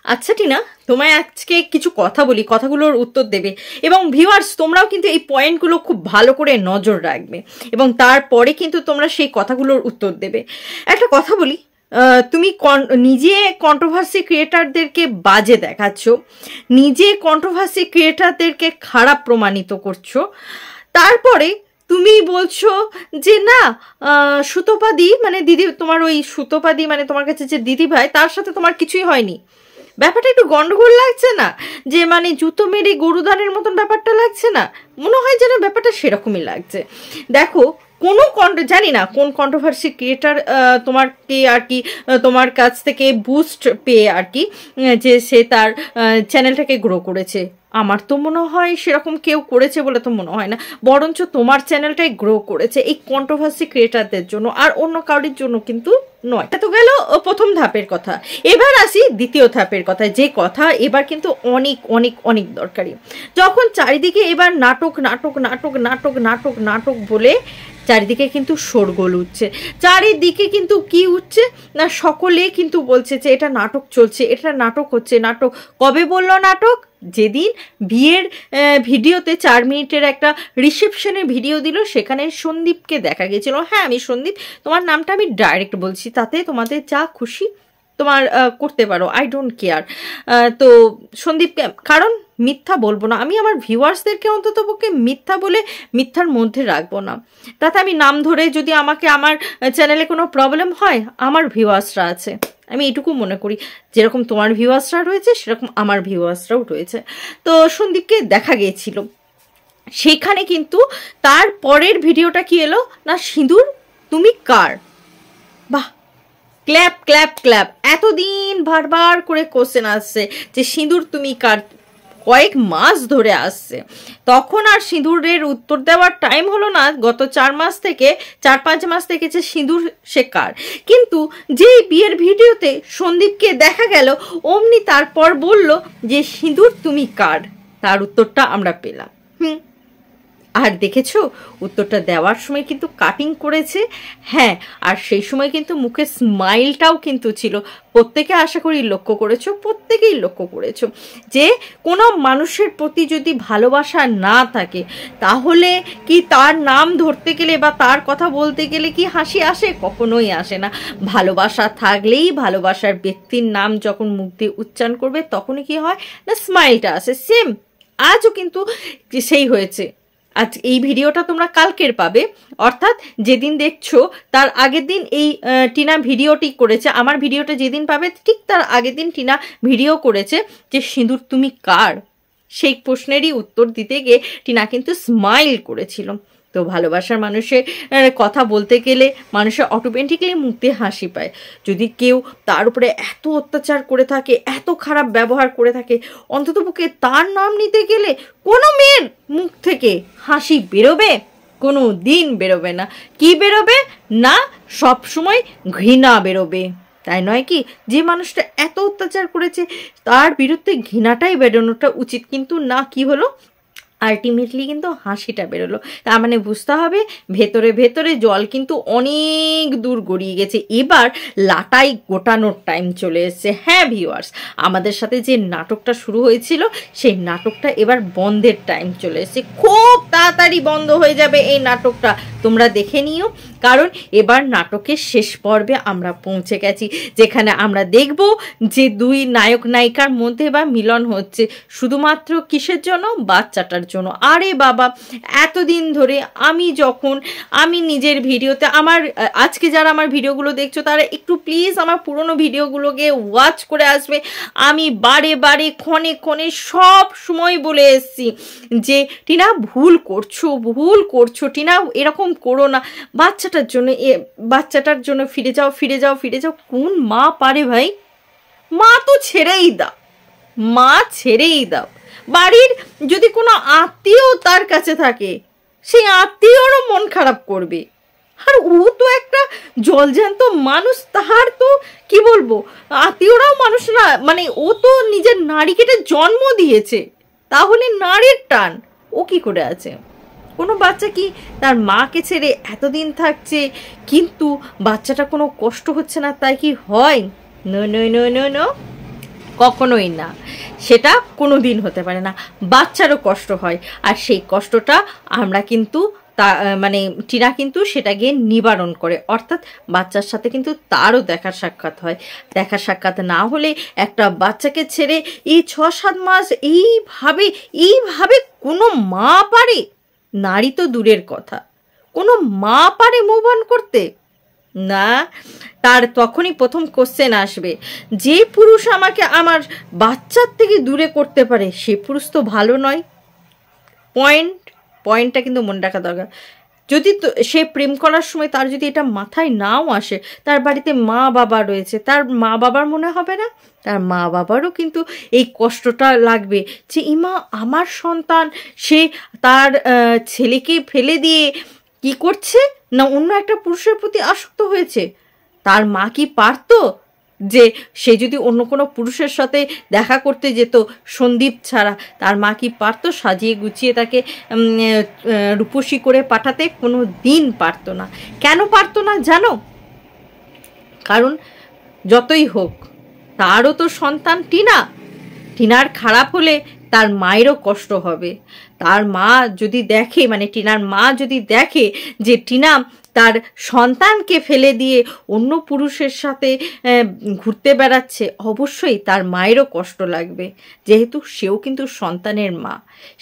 আচ্ছা টিনা, তোমায় আজকে কিছু কথা বলি, কথাগুলোর উত্তর দেবে এবং ভিউয়ার্স তোমরাও কিন্তু এই পয়েন্টগুলো খুব ভালো করে নজর রাখবে এবং তারপরে কিন্তু তোমরা সেই কথাগুলোর উত্তর দেবে। একটা কথা বলি, তুমি নিজে কন্ট্রোভার্সি ক্রিয়েটারদেরকে বাজে দেখাচ্ছ, নিজে কন্ট্রোভার্সি ক্রিয়েটারদেরকে খারাপ প্রমাণিত করছো, তারপরে তুমি বলছো যে না সুতোপাদি মানে দিদি, তোমার ওই সুতোপাদি মানে তোমার কাছে যে দিদি ভাই, তার সাথে তোমার কিছুই হয়নি। ব্যাপারটা একটু গন্ডগোল লাগছে না? যে মানে জুতো মেরে গরুদানের মতন ব্যাপারটা লাগছে না? মনে হয় যেন ব্যাপারটা সেরকমই লাগছে। দেখো, কোনো জানি না কোন কন্ট্রোভার্সি ক্রিয়েটার তোমারকে আর কি তোমার কাছ থেকে বুস্ট পেয়ে আর কি যে সে তার চ্যানেলটাকে গ্রো করেছে। আমার তো মনে হয় সেরকম কেউ করেছে বলে তো মনে হয় না, বরঞ্চ তোমার চ্যানেলটাই গ্রো করেছে এই কন্ট্রোভার্সি ক্রিয়েটারদের জন্য, আর অন্য কারোর জন্য কিন্তু নয়। এত গেল প্রথম ধাপের কথা। এবার আসি দ্বিতীয় ধাপের কথা, যে কথা এবার কিন্তু অনেক অনেক অনেক দরকারি। যখন চারিদিকে এবার নাটক নাটক নাটক নাটক নাটক নাটক বলে চারিদিকে কিন্তু শোরগোল উঠছে, চারিদিকে কিন্তু কি উঠছে না, সকলে কিন্তু বলছে যে এটা নাটক চলছে, এটা নাটক হচ্ছে। নাটক কবে বললো নাটক? যেদিন বিয়ের ভিডিওতে 4 মিনিটের একটা রিসেপশনের ভিডিও দিল, সেখানে সন্দীপকে দেখা গেছিল। হ্যাঁ, আমি সন্দীপ, তোমার নামটা আমি ডাইরেক্ট বলছি, তাতে তোমাদের যা খুশি তোমার করতে পারো, আই ডোন্ট কেয়ার। তো সন্দীপকে, কারণ মিথ্যা বলবো না আমি, আমার ভিউয়ার্সদেরকে অন্তত পক্ষে মিথ্যা বলে মিথ্যার মধ্যে রাখবো না। তাতে আমি নাম ধরে যদি আমাকে আমার চ্যানেলে কোনো প্রবলেম হয়, আমার ভিউয়ার্সরা আছে, আমি এটুকু মনে করি। যেরকম তোমার ভিউয়ার্সরা রয়েছে সেরকম আমার ভিউয়ার্সরাও রয়েছে। তো সন্দীপকে দেখা গিয়েছিল, সেখানে কিন্তু তার পরের ভিডিওটা কি এলো না, সিঁদুর তুমি কার। বাহ, ক্ল্যাপ ক্ল্যাপ ক্ল্যাপ। এতদিন বারবার করে কোশ্চেন আসছে যে সিঁদুর তুমি কার, কয়েক মাস ধরে আসছে, তখন আর সিঁদুরের উত্তর দেওয়ার টাইম হলো না গত 4-5 মাস থেকে যে সিঁদুর সে কার। কিন্তু যেই বিয়ের ভিডিওতে সন্দীপকে দেখা গেল, অমনি তারপর বলল যে সিঁদুর তুমি কার, তার উত্তরটা আমরা পেলাম। আর দেখেছো উত্তরটা দেওয়ার সময় কিন্তু কাটিং করেছে। হ্যাঁ, আর সেই সময় কিন্তু মুখে স্মাইলটাও কিন্তু ছিল। প্রত্যেকে আশা করি লক্ষ্য করেছো, প্রত্যেকেই লক্ষ্য করেছো যে কোনো মানুষের প্রতি যদি ভালোবাসা না থাকে, তাহলে কি তার নাম ধরতে গেলে বা তার কথা বলতে গেলে কি হাসি আসে? কখনোই আসে না। ভালোবাসা থাকলেই ভালোবাসার ব্যক্তির নাম যখন মুখ দিয়ে উচ্চারণ করবে তখনই কি হয় না, স্মাইলটা আসে। সেম আজও কিন্তু সেই হয়েছে। আজ এই ভিডিওটা তোমরা কালকের পাবে, অর্থাৎ যেদিন দেখছো তার আগের দিন এই টিনা ভিডিওটি করেছে। আমার ভিডিওটা যেদিন পাবে ঠিক তার আগের দিন টিনা ভিডিও করেছে যে সিঁদুর তুমি কার। সেই প্রশ্নেরই উত্তর দিতে গিয়ে টিনা কিন্তু স্মাইল করেছিল। তো ভালোবাসার মানুষের কথা বলতে গেলে মানুষের অটোমেটিক্যালি মুখ দিয়ে হাসি পায়। যদি কেউ তার উপরে এত অত্যাচার করে থাকে, এত খারাপ ব্যবহার করে থাকে, অন্ততপক্ষে তার নাম নিতে গেলে কোনো মেয়ের মুখ থেকে হাসি বেরোবে? কোনো দিন বেরোবে না। কি বেরোবে না, সব সময় ঘৃণা বেরোবে, তাই নয় কি? যে মানুষটা এত অত্যাচার করেছে তার বিরুদ্ধে ঘৃণাটাই বেরোনোটা উচিত, কিন্তু না, কি হলো, আলটিমেটলি কিন্তু হাসিটা বেরোলো। তার মানে বুঝতে হবে ভেতরে ভেতরে জল কিন্তু অনেক দূর গড়িয়ে গেছে। এবার লাটাই গোটানোর টাইম চলে এসছে। হ্যাঁ ভিউয়ার্স, আমাদের সাথে যে নাটকটা শুরু হয়েছিল সেই নাটকটা এবার বন্ধের টাইম চলে এসছে। খুব তাড়াতাড়ি বন্ধ হয়ে যাবে এই নাটকটা, তোমরা দেখে নিও। কারণ এবার নাটকের শেষ পর্বে আমরা পৌঁছে গেছি, যেখানে আমরা দেখব যে দুই নায়ক নায়িকার মধ্যে এবার মিলন হচ্ছে। শুধুমাত্র কিসের জন্য? বাচ্চাটার জন্য। আরে বাবা, এতদিন ধরে আমি নিজের ভিডিওতে আজকে যারা আমার ভিডিওগুলো দেখছো তারা একটু প্লিজ আমার পুরনো ভিডিওগুলোকে ওয়াচ করে আসবে। আমি বারে বারে ক্ষণে ক্ষণে সব সময় বলে এসছি যে টিনা ভুল করছো টিনা, এরকম করো না, বাচ্চাটার জন্য ফিরে যাও। কোন মা পারে ভাই? মা তো ছেড়েই দাও। বাড়ির যদি কোনো আত্মীয় তার কাছে থাকে, সেই আত্মীয়রও মন খারাপ করবে। আর ও তো একটা জলজ্যান্ত মানুষ, তাহার তো কি বলবো, আত্মীয়রাও মানুষ না, মানে ও তো নিজের নারী কেটে জন্ম দিয়েছে, তাহলে নারীর টান ও কি করে আছে? কোনো বাচ্চা কি তার মাকে ছেড়ে এতদিন থাকছে কিন্তু বাচ্চাটা কোনো কষ্ট হচ্ছে না, তাই কি হয়? নো, কখনোই না, সেটা কোনো দিন হতে পারে না। বাচ্চারও কষ্ট হয়, আর সেই কষ্টটা আমরা কিন্তু মানে টিনা কিন্তু সেটা গিয়ে নিবারণ করে, অর্থাৎ বাচ্চার সাথে কিন্তু তারও দেখা সাক্ষাৎ হয়। দেখা সাক্ষাৎ না হলে একটা বাচ্চাকে ছেড়ে এই 6-7 মাস এইভাবে কোনো মা পারে? নারী তো দূরের কথা, কোনো মা পারে মুভ অন করতে? না, তার তখনই প্রথম কোশ্চেন আসবে, যে পুরুষ আমাকে আমার বাচ্চার থেকে দূরে করতে পারে সে পুরুষ তো ভালো নয়। পয়েন্টটা কিন্তু মনে রাখা দরকার। যদি সে প্রেম করার সময় তার যদি এটা মাথায় নাও আসে, তার বাড়িতে মা বাবা রয়েছে, তার মা বাবার মনে হবে না? তার মা বাবারও কিন্তু এই কষ্টটা লাগবে যে ইমা আমার সন্তান সে তার ছেলেকে ফেলে দিয়ে কি করছে না অন্য একটা পুরুষের প্রতি আসক্ত হয়েছে। তার মা কি পারতো যে সে যদি অন্য কোনো পুরুষের সাথে দেখা করতে যেত সন্দীপ ছাড়া, তার মা কি পারতো সাজিয়ে গুছিয়ে তাকে রূপসী করে পাঠাতে? কোনো দিন পারতো না। কেন পারতো না জানো? কারণ যতই হোক তারও তো সন্তান টিনার খারাপ হলে তার মায়েরও কষ্ট হবে। তার মা যদি দেখে, মানে টিনার মা যদি দেখে যে টিনা তার সন্তানকে ফেলে দিয়ে অন্য পুরুষের সাথে ঘুরতে বেড়াচ্ছে, অবশ্যই তার মায়েরও কষ্ট লাগবে, যেহেতু সেও কিন্তু সন্তানের মা।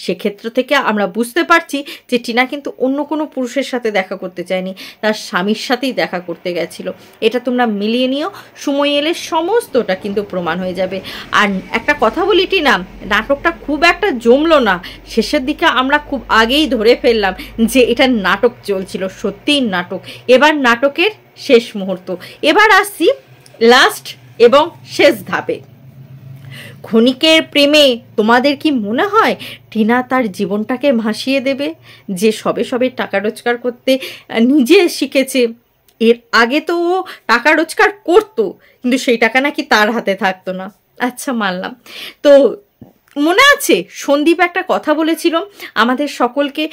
সেক্ষেত্র থেকে আমরা বুঝতে পারছি যে টিনা কিন্তু অন্য কোনো পুরুষের সাথে দেখা করতে চায়নি, তার স্বামীর সাথেই দেখা করতে গেছিল। এটা তোমরা মিলিয়ে নিও, সময় এলে সমস্তটা কিন্তু প্রমাণ হয়ে যাবে। আর একটা কথা বলি, টিনা নাটকটা খুব একটা জমলো না, শেষের দিকে আমরা খুব আগেই ধরে ফেললাম যে এটা নাটক চলছিল, সত্যিই নাটক। এবার নাটকের শেষ মুহূর্ত, এবার আসছি লাস্ট এবং শেষ ধাপে। ক্ষণিকের প্রেমে তোমাদের কি মনে হয় টিনা তার জীবনটাকে ভাসিয়ে দেবে? যে সবে সবে টাকা রোজগার করতে নিজে শিখেছে, এর আগে তো ও টাকা রোজগার করতো, কিন্তু সেই টাকা নাকি তার হাতে থাকতো না। আচ্ছা মানলাম। তো মনে আছে সন্দীপ একটা কথা বলেছিল আমাদের সকলকে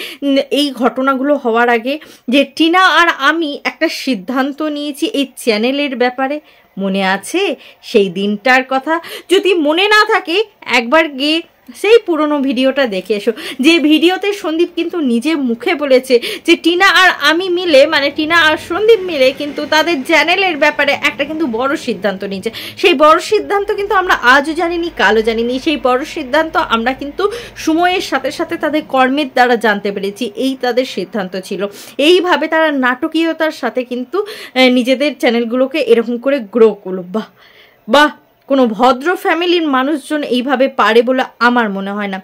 এই ঘটনাগুলো হওয়ার আগে, যে টিনা আর আমি একটা সিদ্ধান্ত নিয়েছি এই চ্যানেলের ব্যাপারে? মনে আছে সেই দিনটার কথা? যদি মনে না থাকে একবার গিয়ে সেই পুরনো ভিডিওটা দেখে এসো, যে ভিডিওতে সন্দীপ কিন্তু নিজে মুখে বলেছে যে টিনা আর আমি মিলে, মানে টিনা আর সন্দীপ মিলে কিন্তু তাদের চ্যানেলের ব্যাপারে একটা কিন্তু বড় সিদ্ধান্ত নিয়েছে। সেই বড় সিদ্ধান্ত কিন্তু আমরা আজও জানিনি, কালও জানিনি। সেই বড় সিদ্ধান্ত আমরা কিন্তু সময়ের সাথে সাথে তাদের কর্মের দ্বারা জানতে পেরেছি, এই তাদের সিদ্ধান্ত ছিল। এইভাবে তারা নাটকীয়তার সাথে কিন্তু নিজেদের চ্যানেলগুলোকে এরকম করে গ্রো করলো। বাহ বাহ, কোনো ভদ্র ফ্যামিলির মানুষজন এইভাবে পারে বলে আমার মনে হয় না।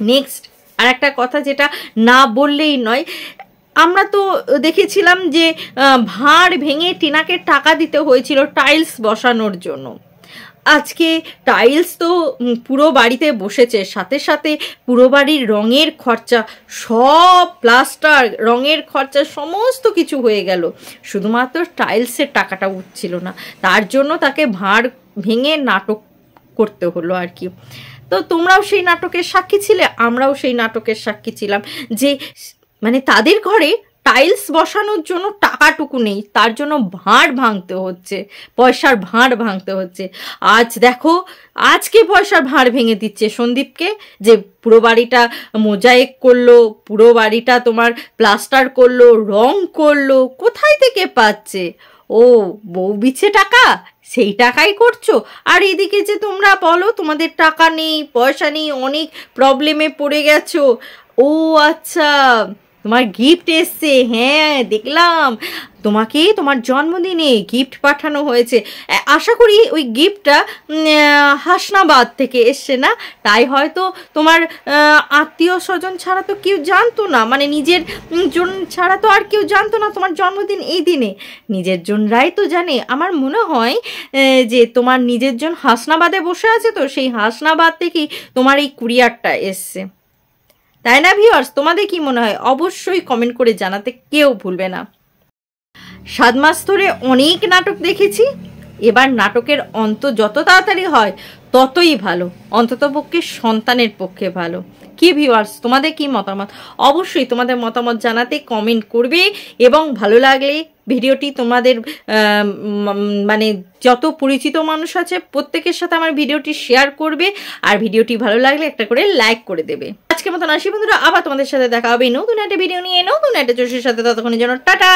নেক্সট আর একটা কথা যেটা না বললেই নয়, আমরা তো দেখেছিলাম যে ভাঁড় ভেঙে টিনাকে টাকা দিতে হয়েছিল টাইলস বসানোর জন্য। আজকে টাইলস তো পুরো বাড়িতে বসেছে, সাথে সাথে পুরো বাড়ির রঙের খরচা, সব প্লাস্টার রঙের খরচা সমস্ত কিছু হয়ে গেল, শুধুমাত্র টাইলসের টাকাটা উঠছিল না। তার জন্য তাকে ভাঁড় ভেঙে নাটক করতে হলো আর কি। তো তোমরাও সেই নাটকের সাক্ষী ছিলে, আমরাও সেই নাটকের সাক্ষী ছিলাম, যে মানে তাদের ঘরে টাইলস বসানোর জন্য টাকাটুকু নেই, তার জন্য ভাঁড় ভাঙতে হচ্ছে, পয়সার ভাঁড় ভাঙতে হচ্ছে। আজ দেখো আজকে পয়সার ভাঁড় ভেঙে দিচ্ছে সন্দীপকে, যে পুরো বাড়িটা মোজাইক করলো, পুরো বাড়িটা তোমার প্লাস্টার করলো, রং করলো, কোথায় থেকে পাচ্ছে? ও বউ বিছে টাকা, সেই টাকাই করছো। আর এদিকে যে তোমরা বলো তোমাদের টাকা নেই, পয়সা নেই, অনেক প্রবলেমে পড়ে গেছো। ও আচ্ছা, তোমার গিফট এসছে, হ্যাঁ দেখলাম তোমাকে তোমার জন্মদিনে গিফট পাঠানো হয়েছে। আশা করি ওই গিফটটা হাসনাবাদ থেকে এসছে না, তাই হয়তো তোমার আত্মীয় স্বজন ছাড়া তো কেউ জানতো না, মানে নিজের জন ছাড়া তো আর কেউ জানতো না তোমার জন্মদিন এই দিনে, নিজের জনরাই তো জানে। আমার মনে হয় যে তোমার নিজের জন হাসনাবাদে বসে আছে, তো সেই হাসনাবাদ থেকেই তোমার এই কুরিয়ারটা এসছে, তাই না ভিউয়ার্স? তোমাদের কি মনে হয় অবশ্যই কমেন্ট করে জানাতে কেউ ভুলবে না। 7 মাস ধরে অনেক নাটক দেখেছি, এবার নাটকের অন্ত যত তাড়াতাড়ি হয় ততই ভালো, অন্তত পক্ষে সন্তানের পক্ষে ভালো। কি ভিউয়ার্স, তোমাদের কি মতামত? অবশ্যই তোমাদের মতামত জানাতে কমেন্ট করবে, এবং ভালো লাগলে ভিডিওটি তোমাদের মানে যত পরিচিত মানুষ আছে প্রত্যেকের সাথে আমার ভিডিওটি শেয়ার করবে, আর ভিডিওটি ভালো লাগলে একটা করে লাইক করে দেবে। আজকের মতন আসি বন্ধুরা, আবার তোমাদের সাথে দেখা হবে নতুন একটা ভিডিও নিয়ে নতুন একটা জোশের সাথে। ততক্ষণের জন্য টাটা।